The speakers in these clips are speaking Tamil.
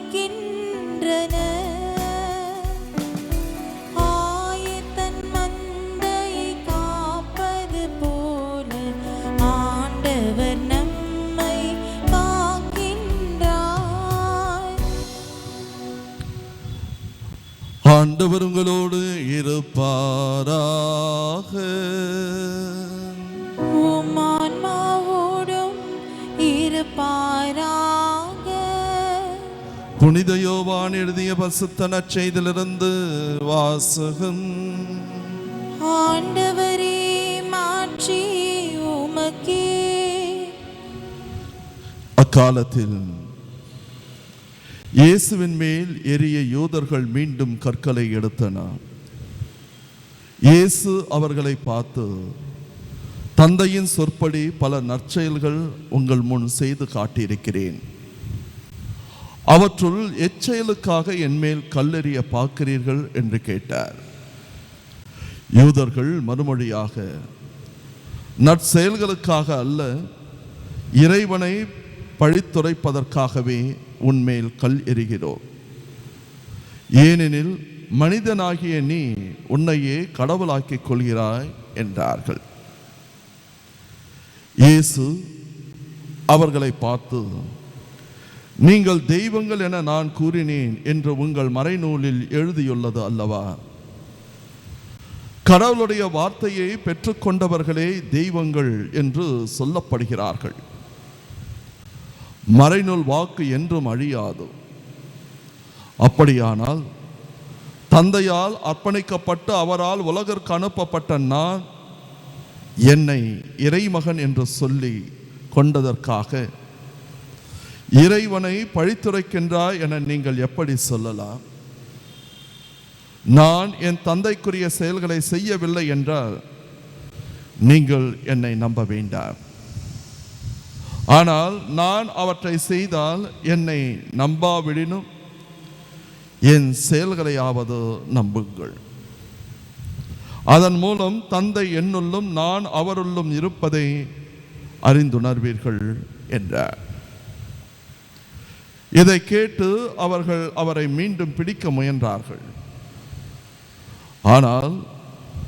அழைக்கின்றன. ஆயத்தன் மந்தையை காப்பது போல ஆண்டவர் நம்மை காக்கின்றார். ஆண்டவர் உங்களோடு இருப்பாராக. உம் ஆன்மாவோடும் இருப்பாராக. புனித யோவான் எழுதிய பரிசுத்த நற்செய்தியிலிருந்து வாசகம். ஆண்டவரே, மாட்சி உமக்கே. அக்காலத்தில் இயேசுவின் மேல் எரிய யூதர்கள் மீண்டும் கற்களை எடுத்தனர். இயேசு அவர்களை பார்த்து, தந்தையின் சொற்படி பல நற்செயல்கள் உங்கள் முன் செய்து காட்டியிருக்கிறேன். அவற்றுள் எச்செயலுக்காக என்மேல் கல்லெறிய பார்க்கிறீர்கள் என்று கேட்டார். யூதர்கள் மறுமொழியாக, நற்செயல்களுக்காக அல்ல, இறைவனை பழித்துரைப்பதற்காகவே உன்மேல் கல் எறிகிறோம். ஏனெனில் மனிதனாகிய நீ உன்னையே கடவுளாக்கிக் கொள்கிறாய் என்றார்கள். இயேசு அவர்களை பார்த்து, நீங்கள் தெய்வங்கள் என நான் கூறினேன் என்று உங்கள் மறைநூலில் எழுதியுள்ளது அல்லவா? கடவுளுடைய வார்த்தையை பெற்றுக்கொண்டவர்களே தெய்வங்கள் என்று சொல்லப்படுகிறார்கள். மறைநூல் வாக்கு என்றும் அழியாது. அப்படியானால் தந்தையால் அர்ப்பணிக்கப்பட்டு அவரால் உலகிற்கு அனுப்பப்பட்ட நான் என்னை இறைமகன் என்று சொல்லி கொண்டதற்காக இறைவனை பழித்துரைக்கின்றாய் என நீங்கள் எப்படி சொல்லலாம்? நான் என் தந்தைக்குரிய செயல்களை செய்யவில்லை என்றால் நீங்கள் என்னை நம்ப வேண்டாம். ஆனால் நான் அவற்றை செய்தால் என்னை நம்பாவிடினும் என் செயல்களையாவது நம்புங்கள். அதன் மூலம் தந்தை என்னுள்ளும் நான் அவருள்ளும் இருப்பதை அறிந்துணர்வீர்கள் என்றார். இதை கேட்டு அவர்கள் அவரை மீண்டும் பிடிக்க முயன்றார்கள். ஆனால்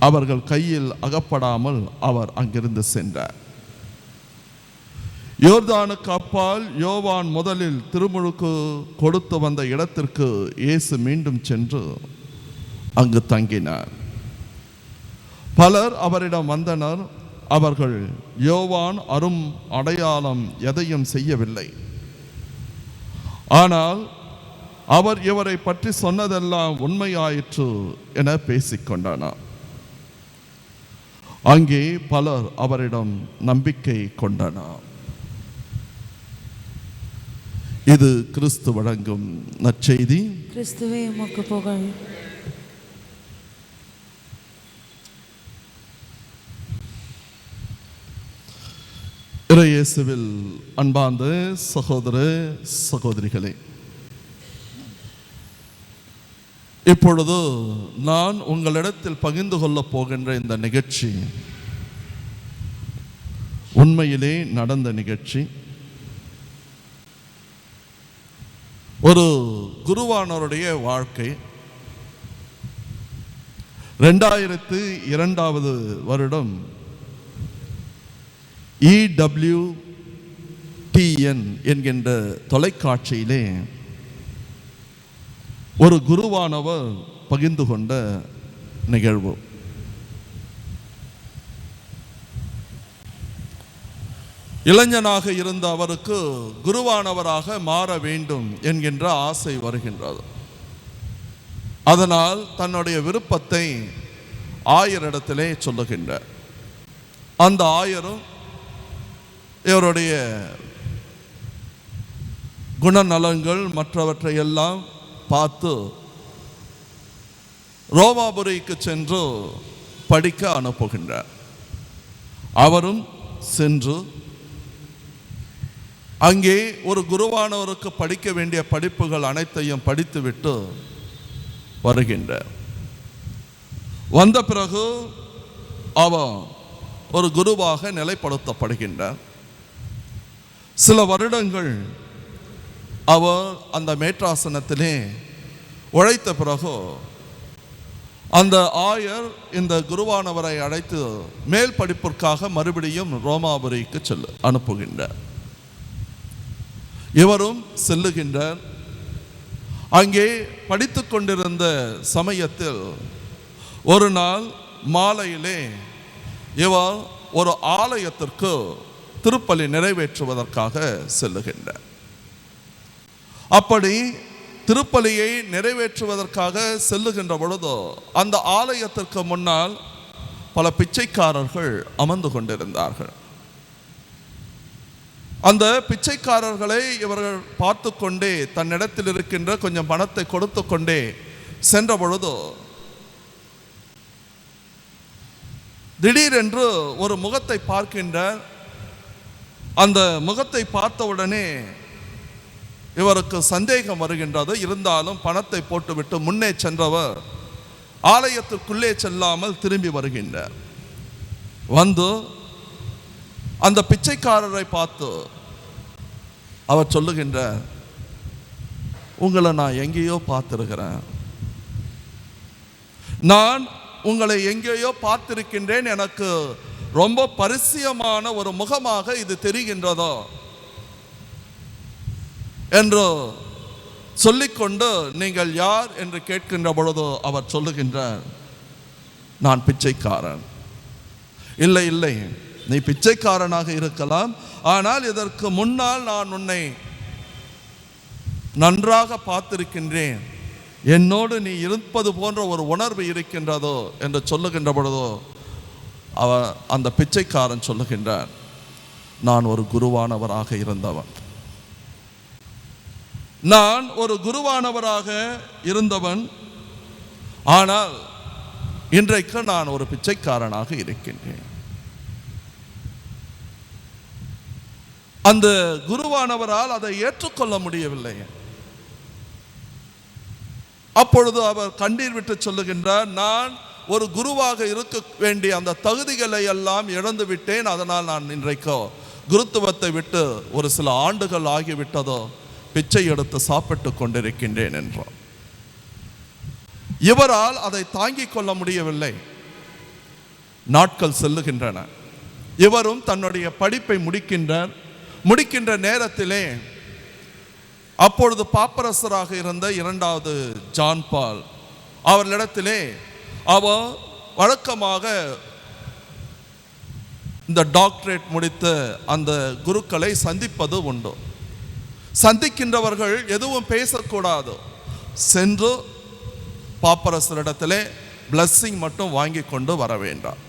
அவர்கள் கையில் அகப்படாமல் அவர் அங்கிருந்து சென்றார். யோர்தானுக்கு அப்பால் யோவான் முதலில் திருமுழுக்கு கொடுத்து வந்த இடத்திற்கு இயேசு மீண்டும் சென்று அங்கு தங்கினார். பலர் அவரிடம் வந்தனர். அவர்கள், யோவான் அரும் அடையாளம் எதையும் செய்யவில்லை, ஆனால் அவர் இவரை பற்றி சொன்னதெல்லாம் உண்மையாயிற்று என பேசிக்கொண்டனர். அங்கே பலர் அவரிடம் நம்பிக்கை கொண்டனர். இது கிறிஸ்து வழங்கும் நற்செய்தி. கிறிஸ்துவே உமக்கு புகழ். இயேசுவில் அன்பார்ந்த சகோதர சகோதரிகளே, இப்பொழுது நான் உங்களிடத்தில் பகிர்ந்து கொள்ளப் போகின்ற இந்த நிகழ்ச்சி உண்மையிலே நடந்த நிகழ்ச்சி. ஒரு குருவானவருடைய வாழ்க்கை. 2002 வருடம் EWTN என்கின்ற தொலைக்காட்சியிலே ஒரு குருவானவர் பகிர்ந்து கொண்ட நிகழ்வு. இளைஞனாக இருந்த அவருக்கு குருவானவராக மாற வேண்டும் என்கின்ற ஆசை வருகின்றது. அதனால் தன்னுடைய விருப்பத்தை ஆயரிடத்திலே சொல்லுகின்றார். அந்த ஆயரும் இவருடைய குணநலங்கள் மற்றவற்றை எல்லாம் பார்த்து ரோமாபுரிக்கு சென்று படிக்க அனுப்புகின்றார். அவரும் சென்று அங்கே ஒரு குருவானவருக்கு படிக்க வேண்டிய படிப்புகள் அனைத்தையும் படித்துவிட்டு வருகின்றார். வந்த பிறகு அவன் ஒரு குருவாக நிலைப்படுத்தப்படுகின்றார். சில வருடங்கள் அவர் அந்த மேற்றாசனத்திலே உழைத்த பிறகு அந்த ஆயர் இந்த குருவானவரை அழைத்து மேல் படிப்பிற்காக மறுபடியும் ரோமாபுரிக்கு அனுப்புகின்றார். இவரும் செல்லுகின்றார். அங்கே படித்து கொண்டிருந்த சமயத்தில் ஒரு நாள் மாலையிலே இவர் ஒரு ஆலயத்திற்கு திருப்பலி நிறைவேற்றுவதற்காக செல்லுகின்றார். அப்படி திருப்பலியை நிறைவேற்றுவதற்காக செல்லுகின்ற பொழுது அந்த ஆலயத்திற்கு முன்னால் பல பிச்சைக்காரர்கள் அமர்ந்து கொண்டிருந்தார்கள். அந்த பிச்சைக்காரர்களை இவர்கள் பார்த்து கொண்டே தன்னிடத்தில் இருக்கின்ற கொஞ்சம் பணத்தை கொடுத்து கொண்டே சென்ற பொழுது திடீரென்று ஒரு முகத்தை பார்க்கின்றார். அந்த முகத்தை பார்த்தவுடனே இவருக்கு சந்தேகம் வருகின்றது. இருந்தாலும் பணத்தை போட்டுவிட்டு முன்னே சென்றவர் ஆலயத்திற்குள்ளே செல்லாமல் திரும்பி வருகின்றார். வந்து அந்த பிச்சைக்காரரை பார்த்து அவர் சொல்லுகின்றார், உங்களை நான் எங்கேயோ பார்த்திருக்கிறேன், நான் உங்களை எங்கேயோ பார்த்திருக்கின்றேன், எனக்கு ரொம்ப பரிச்சயமான ஒரு முகமாக இது தெரிகின்றதோ என்று சொல்லிக்கொண்டு நீங்கள் யார் என்று கேட்கின்ற பொழுது அவர் சொல்லுகின்றார், நான் பிச்சைக்காரன். இல்லை இல்லை, நீ பிச்சைக்காரனாக இருக்கலாம், ஆனால் இதற்கு முன்னால் நான் உன்னை நன்றாக பார்த்திருக்கின்றேன், என்னோடு நீ இருப்பது போன்ற ஒரு உணர்வு இருக்கின்றதோ என்று சொல்லுகின்ற பொழுதோ அந்த பிச்சைக்காரன் சொல்லுகின்றார், நான் ஒரு குருவானவராக இருந்தவன், நான் ஒரு குருவானவராக இருந்தவன், ஆனால் இன்றைக்கு நான் ஒரு பிச்சைக்காரனாக இருக்கின்றேன். அந்த குருவானவரால் அதை ஏற்றுக்கொள்ள முடியவில்லை. அப்பொழுது அவர் கண்ணீர் விட்டு சொல்லுகின்றார், நான் ஒரு குருவாக இருக்க வேண்டிய அந்த தகுதிகளை எல்லாம் இழந்து விட்டேன், அதனால் நான் இன்றைக்கோ குருத்துவத்தை விட்டு ஒரு சில ஆண்டுகள் ஆகிவிட்டதோ பிச்சை எடுத்து சாப்பிட்டு கொண்டிருக்கின்றேன் என்றார். இவரால் அதை தாங்கிக் கொள்ள முடியவில்லை. நாட்கள் செல்லுகின்றன. இவரும் தன்னுடைய படிப்பை முடிக்கின்ற நேரத்திலே அப்பொழுது பாப்பரசராக இருந்த 2வது ஜான் பால் அவர்களிடத்திலே அவர் வழக்கமாக இந்த டாக்டரேட் முடித்த அந்த குருக்களை சந்திப்பது உண்டு. சந்திக்கின்றவர்கள் எதுவும் பேசக்கூடாது, சென்று பாப்பரசரிடத்திலே பிளஸ்ஸிங் மட்டும் வாங்கி கொண்டு வர வேண்டாம்.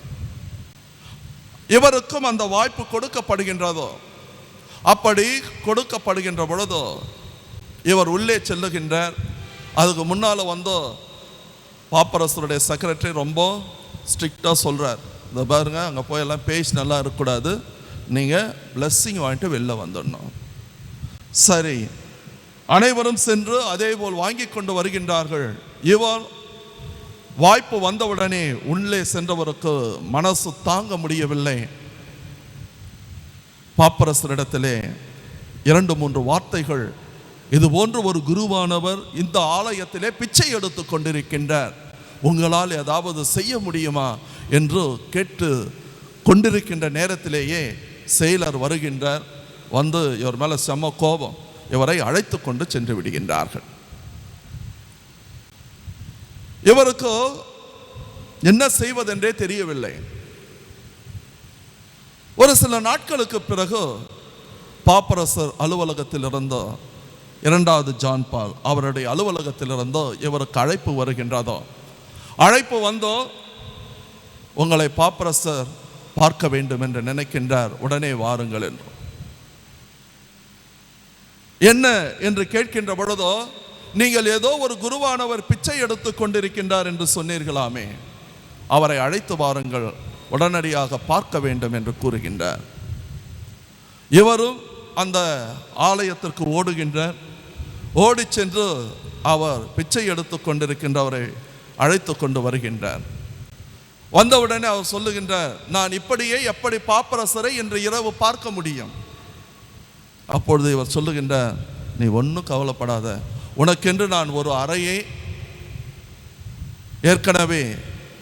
இவருக்கும் அந்த வாய்ப்பு கொடுக்கப்படுகின்றதோ. அப்படி கொடுக்கப்படுகின்ற பொழுது இவர் உள்ளே செல்லுகின்றார். அதுக்கு முன்னால் வந்து பாப்பரசருடைய செக்ரட்டரி ரொம்ப ஸ்ட்ரிக்டாக சொல்கிறார், இந்த பாருங்க, அங்கே போய் எல்லாம் பேசி நல்லா இருக்கக்கூடாது, நீங்கள் பிளஸ்ஸிங் வாங்கிட்டு வெளில வந்துடணும். சரி, அனைவரும் சென்று அதே போல் வாங்கி கொண்டு வருகின்றார்கள். இவர் வாய்ப்பு வந்தவுடனே உள்ளே சென்றவருக்கு மனசு தாங்க முடியவில்லை. பாப்பரசரிடத்திலே 2-3 வார்த்தைகள், இது போன்ற ஒரு குருவானவர் இந்த ஆலயத்திலே பிச்சை எடுத்து கொண்டிருக்கின்றார், உங்களால் ஏதாவது செய்ய முடியுமா என்று கேட்டு கொண்டிருக்கின்ற நேரத்திலேயே செயலர் வருகின்றார். வந்து இவர் மேலே செம்ம கோபம், இவரை அழைத்து கொண்டு சென்று விடுகின்றார்கள். இவருக்கு என்ன செய்வதென்றே தெரியவில்லை. ஒரு சில நாட்களுக்கு பிறகு பாப்பரசர் அலுவலகத்தில் இருந்தோ 2வது ஜான் பால் அவருடைய அலுவலகத்தில் இருந்தோ இவருக்கு அழைப்பு வருகின்றதோ. அழைப்பு வந்தோ, உங்களை பாப்பரசர் பார்க்க வேண்டும் என்று நினைக்கின்றார், உடனே வாருங்கள் என்று. என்ன என்று கேட்கின்ற பொழுதோ, நீங்கள் ஏதோ ஒரு குருவானவர் பிச்சை எடுத்து கொண்டிருக்கின்றார் என்று சொன்னீர்களாமே, அவரை அழைத்து வாருங்கள், உடனடியாக பார்க்க வேண்டும் என்று கூறுகின்றார். இவரும் அந்த ஆலயத்திற்கு ஓடுகின்றார். ஓடி சென்று அவர் பிச்சை எடுத்து கொண்டிருக்கின்றவரை அழைத்து கொண்டு வருகின்றார். வந்தவுடனே அவர் சொல்லுகின்றார், நான் இப்படியே எப்படி பாப்பரசரை இன்று இரவு பார்க்க முடியும்? அப்பொழுது இவர் சொல்லுகின்றார், நீ ஒன்றும் கவலைப்படாத, உனக்கென்று நான் ஒரு அறையை ஏற்கனவே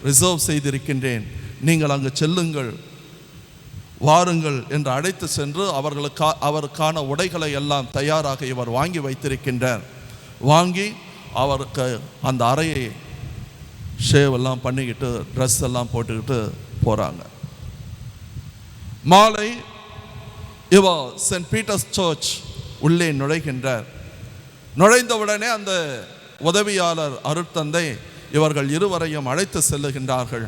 ரிசர்வ் செய்திருக்கின்றேன், நீங்கள் அங்கு செல்லுங்கள், வாருங்கள் என்று அழைத்து சென்று அவருக்கான உடைகளை எல்லாம் தயாராக இவர் வாங்கி வைத்திருக்கின்றார். வாங்கி அவருக்கு அந்த அறையை ஷேவ் எல்லாம் பண்ணிக்கிட்டு ட்ரெஸ் எல்லாம் போட்டுக்கிட்டு போகிறாங்க. மாலை இவர் சென்ட் பீட்டர்ஸ் சர்ச் உள்ளே நுழைகின்றார். நுழைந்தவுடனே அந்த உதவியாளர் அருட்தந்தை இவர்கள் இருவரையும் அழைத்து செல்லுகின்றார்கள்.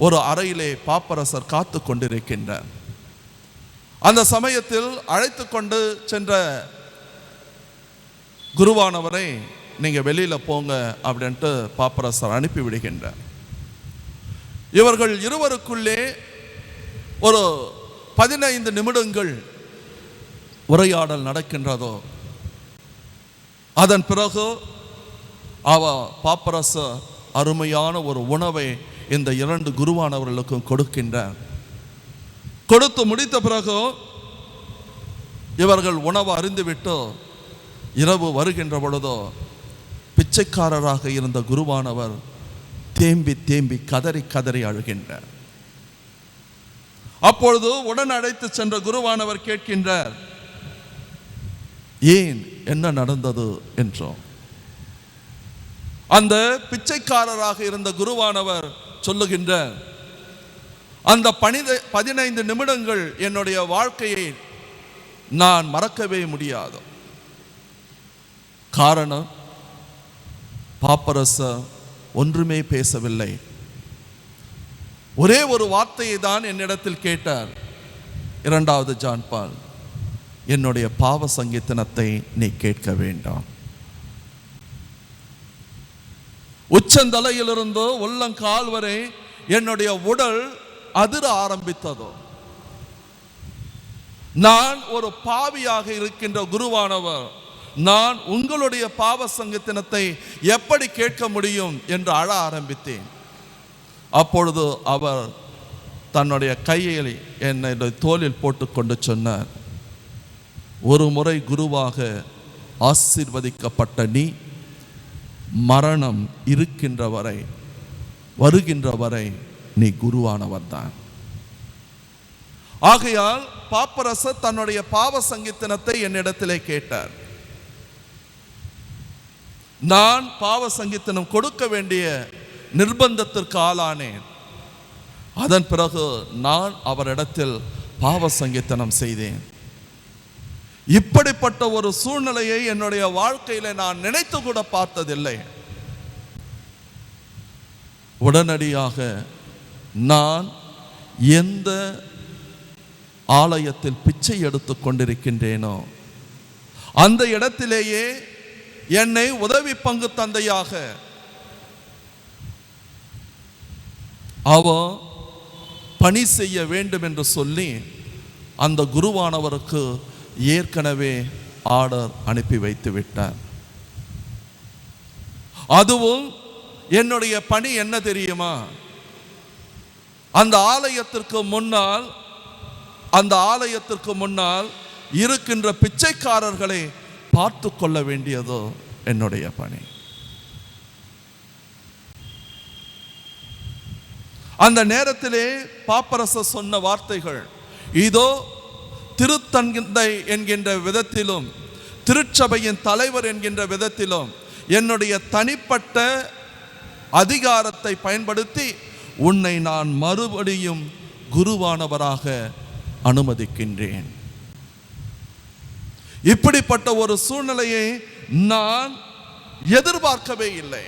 ஒரு அறையிலே பாப்பரசர் காத்து கொண்டிருக்கின்றார். அந்த சமயத்தில் அழைத்து கொண்டு சென்ற குருவானவரை நீங்கள் வெளியில் போங்க அப்படின்ட்டு பாப்பரசர் அனுப்பி விடுகின்றார். இவர்கள் இருவருக்குள்ளே ஒரு 15 நிமிடங்கள் உரையாடல் நடக்கின்றதோ. அதன் பிறகு பாப்பரசர் அருமையான ஒரு உணவை இந்த 2 குருவானவர்களுக்கும் கொடுக்கின்றார். கொடுத்து முடித்த பிறகு இவர்கள் உணவு அருந்துவிட்டு இரவு வருகின்ற பொழுதோ பிச்சைக்காரராக இருந்த குருவானவர் தேம்பி தேம்பி கதறி கதறி அழுகின்றார். அப்பொழுது உடன் அழைத்து சென்ற குருவானவர் கேட்கின்றார், ஏன் என்ன நடந்தது என்றோம். அந்த பிச்சைக்காரராக இருந்த குருவானவர் சொல்லுகின்றார், அந்த 15 நிமிடங்கள் என்னுடைய வாழ்க்கையை நான் மறக்கவே முடியாது. காரணம், பாப்பரசர் ஒன்றுமே பேசவில்லை. ஒரே ஒரு வார்த்தையை தான் என்னிடத்தில் கேட்டார். 2வது ஜான் பால், என்னுடைய பாவ சங்கீதனத்தை நீ கேட்க வேண்டாம். உச்சந்தலையிலிருந்து உள்ளங்கால் வரை என்னுடைய உடல் அதிர ஆரம்பித்ததோ. நான் ஒரு பாவியாக இருக்கின்ற குருவானவர், நான் உங்களுடைய பாவ சங்கீதனத்தை எப்படி கேட்க முடியும் என்று அழ ஆரம்பித்தேன். அப்பொழுது அவர் தன்னுடைய கையை என்னுடைய தோளில் போட்டுக்கொண்டு சொன்னார், ஒரு முறை குருவாக ஆசீர்வதிக்கப்பட்ட நீ மரணம் இருக்கின்ற வரை, வருகின்ற வரை நீ குருவானவர் தான். ஆகையால் பாப்பரசர் தன்னுடைய பாவ சங்கீதனத்தை என்னிடத்திலே கேட்டார். நான் பாவ சங்கீதனம் கொடுக்க வேண்டிய நிர்பந்தத்திற்கு ஆளானேன். அதன் பிறகு நான் அவரிடத்தில் பாவ சங்கீதனம் செய்தேன். இப்படிப்பட்ட ஒரு சூழ்நிலையை என்னுடைய வாழ்க்கையில நான் நினைத்து கூட பார்த்ததில்லை. உடனடியாக நான் எந்த ஆலயத்தில் பிச்சை எடுத்து கொண்டிருக்கின்றேனோ அந்த இடத்திலேயே என்னை உதவி பங்கு தந்தையாக அவர் பணி செய்ய வேண்டும் என்று சொல்லி அந்த குருவானவருக்கு ஏற்கனவே ஆர்டர் அனுப்பி வைத்து விட்டார். அதுவும் என்னுடைய பணி என்ன தெரியுமா, அந்த ஆலயத்திற்கு முன்னால் இருக்கின்ற பிச்சைக்காரர்களை பார்த்து கொள்ள வேண்டியதோ என்னுடைய பணி. அந்த நேரத்திலே பாப்பரசர் சொன்ன வார்த்தைகள், இதோ திருத்தந்தை என்கின்ற விதத்திலும் திருச்சபையின் தலைவர் என்கின்ற விதத்திலும் என்னுடைய தனிப்பட்ட அதிகாரத்தை பயன்படுத்தி உன்னை நான் மறுபடியும் குருவானவராக அனுமதிக்கின்றேன். இப்படிப்பட்ட ஒரு சூழ்நிலையை நான் எதிர்பார்க்கவே இல்லை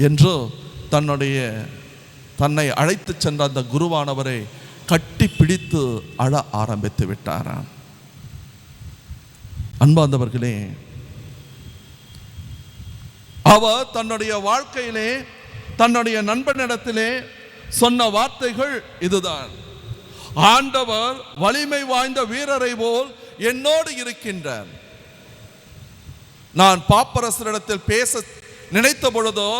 என்று தன்னை அழைத்து சென்ற அந்த குருவானவரை கட்டி பிடித்து அழ ஆரம்பித்து விட்டாராம். அன்பார்ந்தவர்களே, அவர் தன்னுடைய வாழ்க்கையிலே தன்னுடைய நண்பனிடத்திலே சொன்ன வார்த்தைகள் இதுதான், ஆண்டவர் வலிமை வாய்ந்த வீரரை போல் என்னோடு இருக்கின்றார். நான் பாப்பரசரிடத்தில் பேச நினைத்த பொழுதோ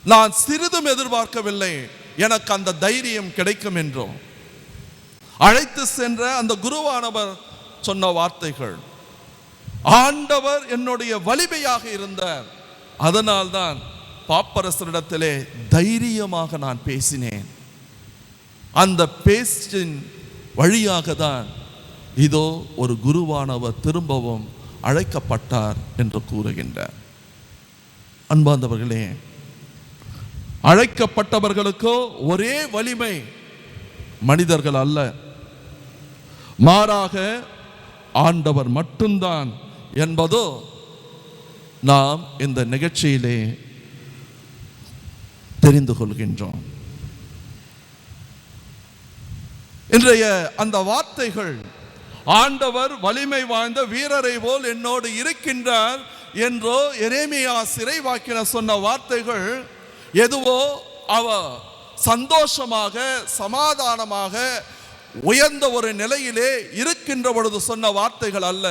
நான் சிறிதும் எதிர்பார்க்கவில்லை எனக்கு அந்த தைரியம் கிடைக்கும் என்றும். அழைத்து சென்ற அந்த குருவானவர் சொன்ன வார்த்தைகள், ஆண்டவர் என்னுடைய வலிமையாக இருந்தார், அதனால்தான் பாப்பரசரிடத்திலே தைரியமாக நான் பேசினேன். அந்த பேச்சின் வழியாக தான் இதோ ஒரு குருவானவர் திரும்பவும் அழைக்கப்பட்டார் என்று கூறுகின்றார். அன்பார்ந்தவர்களே, அழைக்கப்பட்டவர்களுக்கோ ஒரே வலிமை மனிதர்கள் அல்ல, மாறாக ஆண்டவர் மட்டும்தான் என்பதோ நாம் இந்த நிகழ்ச்சியிலே தெரிந்து கொள்கின்றோம். இன்றைய அந்த வார்த்தைகள், ஆண்டவர் வலிமை வாய்ந்த வீரரை போல் என்னோடு இருக்கின்றார் என்றோ எரேமியா சிறைவாக்கினர் சொன்ன வார்த்தைகள் எதுவோ அவ சந்தோஷமாக சமாதானமாக உயர்ந்த ஒரு நிலையிலே இருக்கின்ற பொழுது சொன்ன வார்த்தைகள் அல்ல,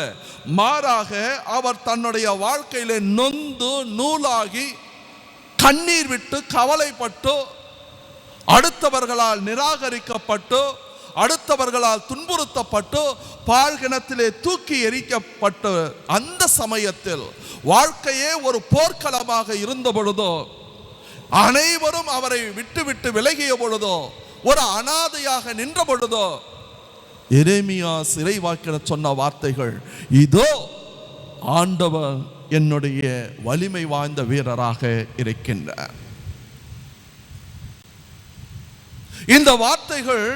மாறாக அவர் தன்னுடைய வாழ்க்கையிலே நொந்து நூலாகி கண்ணீர் விட்டு கவலைப்பட்டு, அடுத்தவர்களால் நிராகரிக்கப்பட்டு, அடுத்தவர்களால் துன்புறுத்தப்பட்டு, பாழ்கிணத்திலே தூக்கி எரிக்கப்பட்ட அந்த சமயத்தில் வாழ்க்கையே ஒரு போர்க்களமாக இருந்த பொழுதோ, அனைவரும் அவரை விட்டு விட்டு விலகிய பொழுதோ, ஒரு அனாதையாக நின்ற பொழுதோ, எரேமியா சிறைவாக்கினர் சொன்ன வார்த்தைகள், இதோ ஆண்டவர் என்னுடைய வலிமை வாய்ந்த வீரராக இருக்கின்றார். இந்த வார்த்தைகள்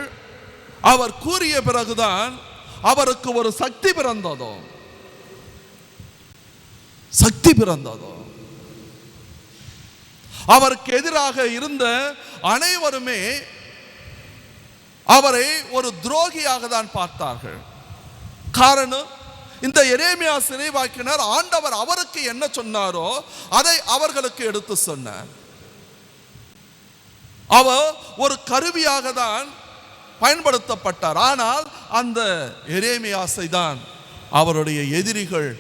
அவர் கூறிய பிறகுதான் அவருக்கு ஒரு சக்தி பிறந்ததோ. சக்தி பிறந்ததோ. அவருக்கு எதிராக இருந்த அனைவருமே அவரை ஒரு துரோகியாக தான் பார்த்தார்கள். காரணம், இந்த எரேமியா சிறைவாக்கினர் ஆண்டவர் அவருக்கு என்ன சொன்னாரோ அதை அவர்களுக்கு எடுத்து சொன்னார். அவர் ஒரு கருவியாக தான் பயன்படுத்தப்பட்டார். ஆனால் அந்த எரேமியாசை தான் அவருடைய எதிரிகள்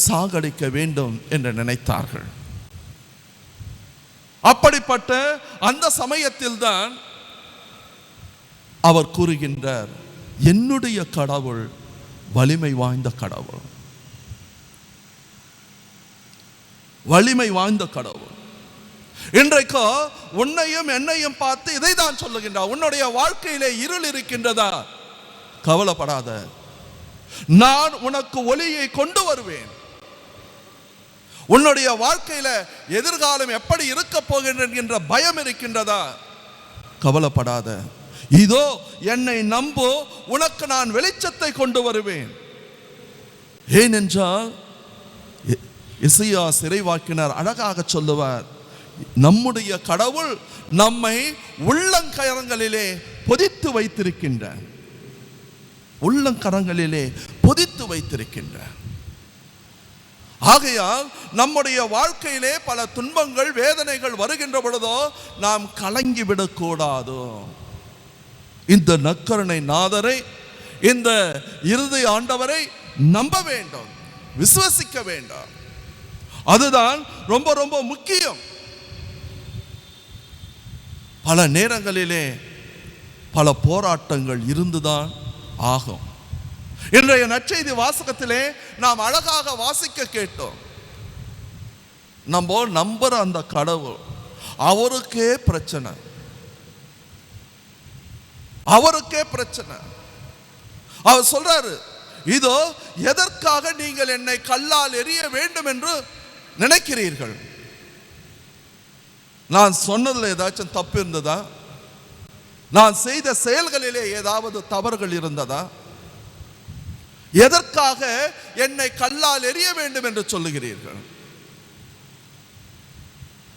சாகடிக்க வேண்டும் என்று நினைத்தார்கள். அப்படிப்பட்ட அந்த சமயத்தில் தான் அவர் கூறுகின்றார், என்னுடைய கடவுள் வலிமை வாய்ந்த கடவுள், வலிமை வாய்ந்த கடவுள். இன்றைக்கு உன்னையும் என்னையும் பார்த்து இதை தான் சொல்லுகின்றார், உன்னுடைய வாழ்க்கையிலே இருள் இருக்கின்றதா, கவலைப்படாத, நான் உனக்கு ஒளியை கொண்டு வருவேன். உன்னுடைய வாழ்க்கையில எதிர்காலம் எப்படி இருக்க போகின்றன என்ற பயம் இருக்கின்றதா, கவலைப்படாத, இதோ என்னை நம்பு, உனக்கு நான் வெளிச்சத்தை கொண்டு வருவேன். ஏனென்றால் எசையா சிறைவாக்கினர் அழகாக சொல்லுவார், நம்முடைய கடவுள் நம்மை உள்ளங்கரங்களிலே பொதித்து வைத்திருக்கின்றார், உள்ளங்கரங்களிலே பொதித்து வைத்திருக்கின்றார். ஆகையால் நம்முடைய வாழ்க்கையிலே பல துன்பங்கள் வேதனைகள் வருகின்ற பொழுதோ நாம் கலங்கிவிடக் கூடாது. இந்த நற்கருணை நாதரை, இந்த இறுதி ஆண்டவரை நம்ப வேண்டும், விசுவசிக்க வேண்டும். அதுதான் ரொம்ப ரொம்ப முக்கியம். பல நேரங்களிலே பல போராட்டங்கள் இருந்துதான் ஆகும். இன்றைய நற்செய்தி வாசகத்திலே நாம் அழகாக வாசிக்க கேட்டோம். நம்ம நம்புற அந்த கடவுள், அவருக்கே பிரச்சனை, அவருக்கே பிரச்சனை. அவர் சொல்றாரு, இதோ எதற்காக நீங்கள் என்னை கல்லால் எறிய வேண்டும் என்று நினைக்கிறீர்கள்? நான் சொன்னதில் ஏதாச்சும் தப்பு இருந்ததா? நான் செய்த செயல்களிலே ஏதாவது தவறுகள் இருந்ததா? எதற்காக என்னை கல்லால் எறிய வேண்டும் என்று சொல்லுகிறீர்கள்?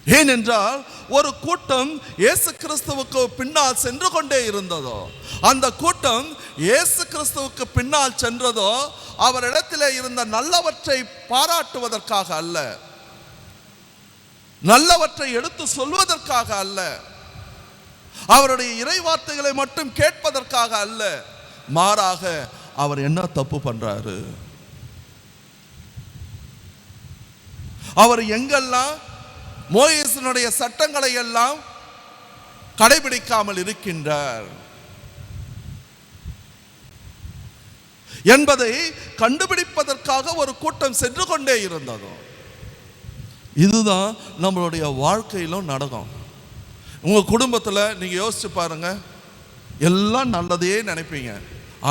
ஏனென்றால் ஒரு கூட்டம் இயேசு கிறிஸ்துவுக்கு பின்னால் சென்று கொண்டே இருந்ததோ, அந்த கூட்டம் இயேசு கிறிஸ்துவுக்கு பின்னால் சென்றதோ அவரிடத்தில் இருந்த நல்லவற்றை பாராட்டுவதற்காக அல்ல, நல்லவற்றை எடுத்து சொல்வதற்காக அல்ல, அவருடைய இறைவார்த்தைகளை மட்டும் கேட்பதற்காக அல்ல, மாறாக அவர் என்ன தப்பு பண்றாரு, அவர் எங்கெல்லாம் மோசேயினுடைய சட்டங்களை எல்லாம் கடைபிடிக்காமல் இருக்கின்றார், என்பதை கண்டுபிடிப்பதற்காக ஒரு கூட்டம் சென்று கொண்டே இருந்தது. இதுதான் நம்மளுடைய வாழ்க்கையிலும் நடக்கும். உங்கள் குடும்பத்தில் நீங்கள் யோசிச்சு பாருங்க, எல்லாம் நல்லதையே நினைப்பீங்க,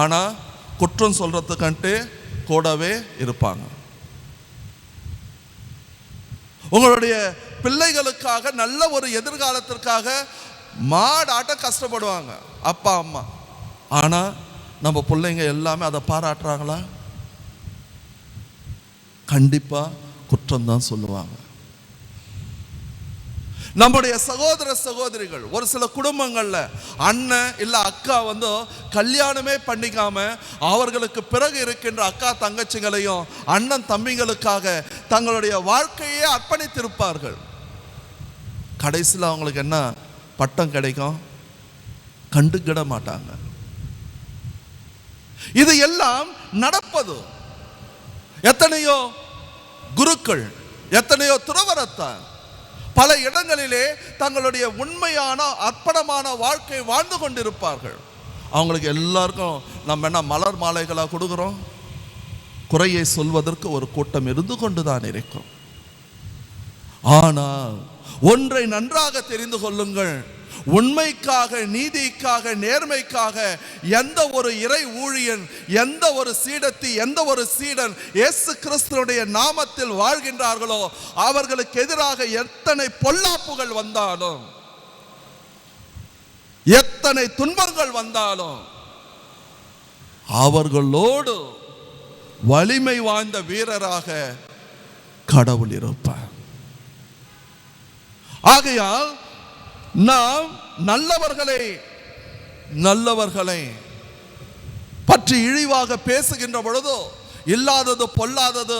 ஆனால் குற்றம் சொல்கிறதுக்கன்ட்டு கூடவே இருப்பாங்க. உங்களுடைய பிள்ளைகளுக்காக நல்ல ஒரு எதிர்காலத்திற்காக மாடாட்ட கஷ்டப்படுவாங்க அப்பா அம்மா, ஆனால் நம்ம பிள்ளைங்க எல்லாமே அதை பாராட்டுறாங்களா? கண்டிப்பாக குற்றம் தான் சொல்லுவாங்க. நம்முடைய சகோதர சகோதரிகள், ஒரு சில குடும்பங்கள்ல அண்ணன் இல்ல அக்கா கல்யாணமே பண்ணிக்காம அவர்களுக்கு பிறகு இருக்கின்ற அக்கா தங்கச்சிகளையும் அண்ணன் தம்பிகளுக்காக தங்களுடைய வாழ்க்கையே அர்ப்பணித்திருப்பார்கள். கடைசியில் அவங்களுக்கு என்ன பட்டம் கிடைக்கும்? கண்டுக்கிட மாட்டாங்க. இது எல்லாம் நடப்பது. எத்தனையோ குருக்கள், எத்தனையோ துறவரத்தான் பல இடங்களிலே தங்களுடைய உண்மையான அர்ப்பணமான வாழ்க்கை வாழ்ந்து கொண்டிருப்பார்கள். அவங்களுக்கு எல்லாருக்கும் நம்ம என்ன மலர் மாலைகளாக கொடுக்குறோம்? குறையை சொல்வதற்கு ஒரு கூட்டம் இருந்து கொண்டுதான் இருக்கும். ஆனால் ஒன்றை நன்றாக தெரிந்து கொள்ளுங்கள், உண்மைக்காக, நீதிக்காக, நேர்மைக்காக எந்த ஒரு இறை ஊழியன், எந்த ஒரு சீடத்தி, எந்த ஒரு சீடன் இயேசு கிறிஸ்துவுடைய நாமத்தில் வாழ்கின்றார்களோ அவர்களுக்கு எதிராக எத்தனை பொல்லாப்புகள் வந்தாலும், எத்தனை துன்பங்கள் வந்தாலும் அவர்களோடு வலிமை வாய்ந்த வீரராக கடவுள் இருப்பார். ஆகையால் நாம் நல்லவர்களை பற்றி இழிவாக பேசுகின்ற பொழுதோ, இல்லாதது பொல்லாதது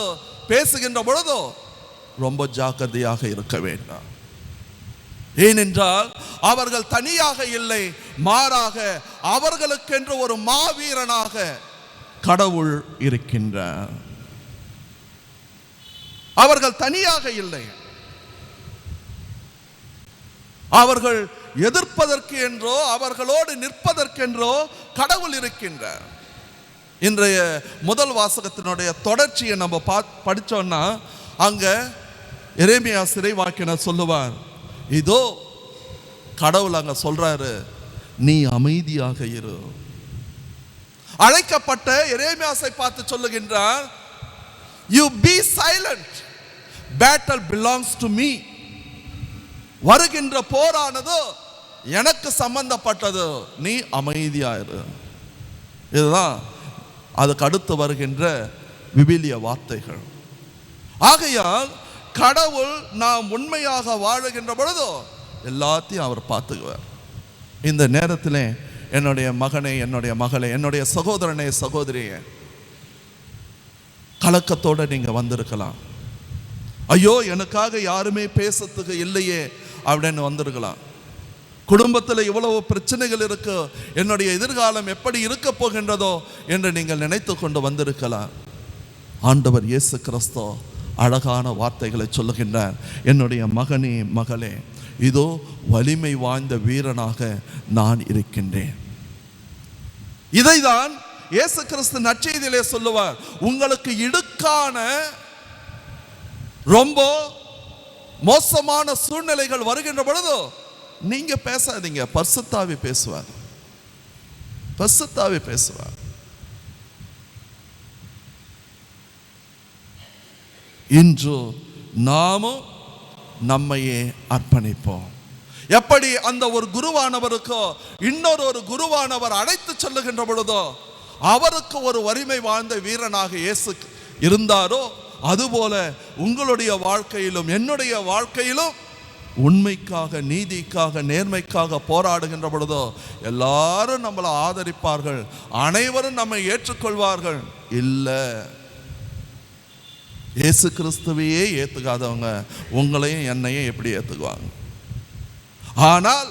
பேசுகின்ற பொழுதோ ரொம்ப ஜாக்கிரதையாக இருக்க வேண்டாம். ஏனென்றால் அவர்கள் தனியாக இல்லை, மாறாக அவர்களுக்கென்று ஒரு மாவீரனாக கடவுள் இருக்கின்றார். அவர்கள் தனியாக இல்லை, அவர்கள் எதிர்ப்பதற்கு என்றோ அவர்களோடு நிற்பதற்கென்றோ கடவுள் இருக்கின்றார். இன்றைய முதல் வாசகத்தினுடைய தொடர்ச்சியை நம்ம படிச்சோம்னா அங்க எரேமியா சிறைவாக்கினர் சொல்லுவார், இதோ கடவுள் அங்க சொல்றாரு, நீ அமைதியாக இரு. அழைக்கப்பட்ட எரேமியாவை பார்த்து சொல்லுகின்றார், you be silent, battle belongs to me. வருகின்ற போரானது எனக்கு சம்பந்தப்பட்டது, நீ அமைதியாயிரு. இதுதான் அதுக்கு அடுத்து வருகின்ற விவிலிய வார்த்தைகள். ஆகையால் கடவுள் நாம் உண்மையாக வாழுகின்ற பொழுதோ எல்லாத்தையும் அவர் பார்த்துக்குவார். இந்த நேரத்தில் என்னுடைய மகனே, என்னுடைய மகளே, என்னுடைய சகோதரனே, சகோதரியே, கலக்கத்தோடு நீங்க வந்திருக்கலாம். ஐயோ எனக்காக யாருமே பேசுறதுக்கு இல்லையே அப்படின்னு வந்திருக்கலாம். குடும்பத்தில் இவ்வளவு பிரச்சனைகள் இருக்கு, என்னுடைய எதிர்காலம் எப்படி இருக்க போகின்றதோ என்று நீங்கள் நினைத்து கொண்டு வந்திருக்கலாம். ஆண்டவர் இயேசு கிறிஸ்து அழகான வார்த்தைகளை சொல்லுகின்றார், என்னுடைய மகனே, மகளே, இதோ வலிமை வாய்ந்த வீரனாக நான் இருக்கின்றேன். இதைதான் இயேசு கிறிஸ்து நற்செய்தியிலே சொல்லுவார். உங்களுக்கு இடுக்கான ரொம்ப மோசமான சூழ்நிலைகள் வருகின்ற பொழுது நீங்க பேசாதீங்க, பரிசுத்தாவி பேசுவார். பரிசுத்தாவி பேசுவார். இன்று நாமும் நம்மையே அர்ப்பணிப்போம். எப்படி அந்த ஒரு குருவானவருக்கோ இன்னொரு குருவானவர் அழைத்து சொல்லுகின்ற பொழுதோ அவருக்கு ஒரு வலிமை வாழ்ந்த வீரனாக இயேசு இருந்தாரோ, அதுபோல உங்களுடைய வாழ்க்கையிலும் என்னுடைய வாழ்க்கையிலும் உண்மைக்காக, நீதிக்காக, நேர்மைக்காக போராடுகின்ற பொழுதோ எல்லாரும் நம்மளை ஆதரிப்பார்கள், அனைவரும் நம்மை ஏற்றுக்கொள்வார்கள். இல்லை, இயேசு கிறிஸ்துவையே ஏற்றுக்காதவங்க உங்களையும் என்னையும் எப்படி ஏற்றுக்குவாங்க? ஆனால்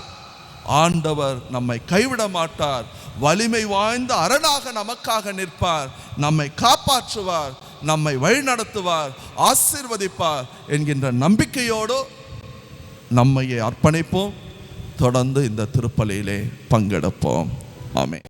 ஆண்டவர் நம்மை கைவிட மாட்டார். வலிமை வாய்ந்த அரணாக நமக்காக நிற்பார், நம்மை காப்பாற்றுவார், நம்மை வழிநடத்துவார், ஆசீர்வதிப்பார் என்கின்ற நம்பிக்கையோடு நம்மையே அர்ப்பணிப்போம். தொடர்ந்து இந்த திருப்பலியிலே பங்கெடுப்போம். ஆமென்.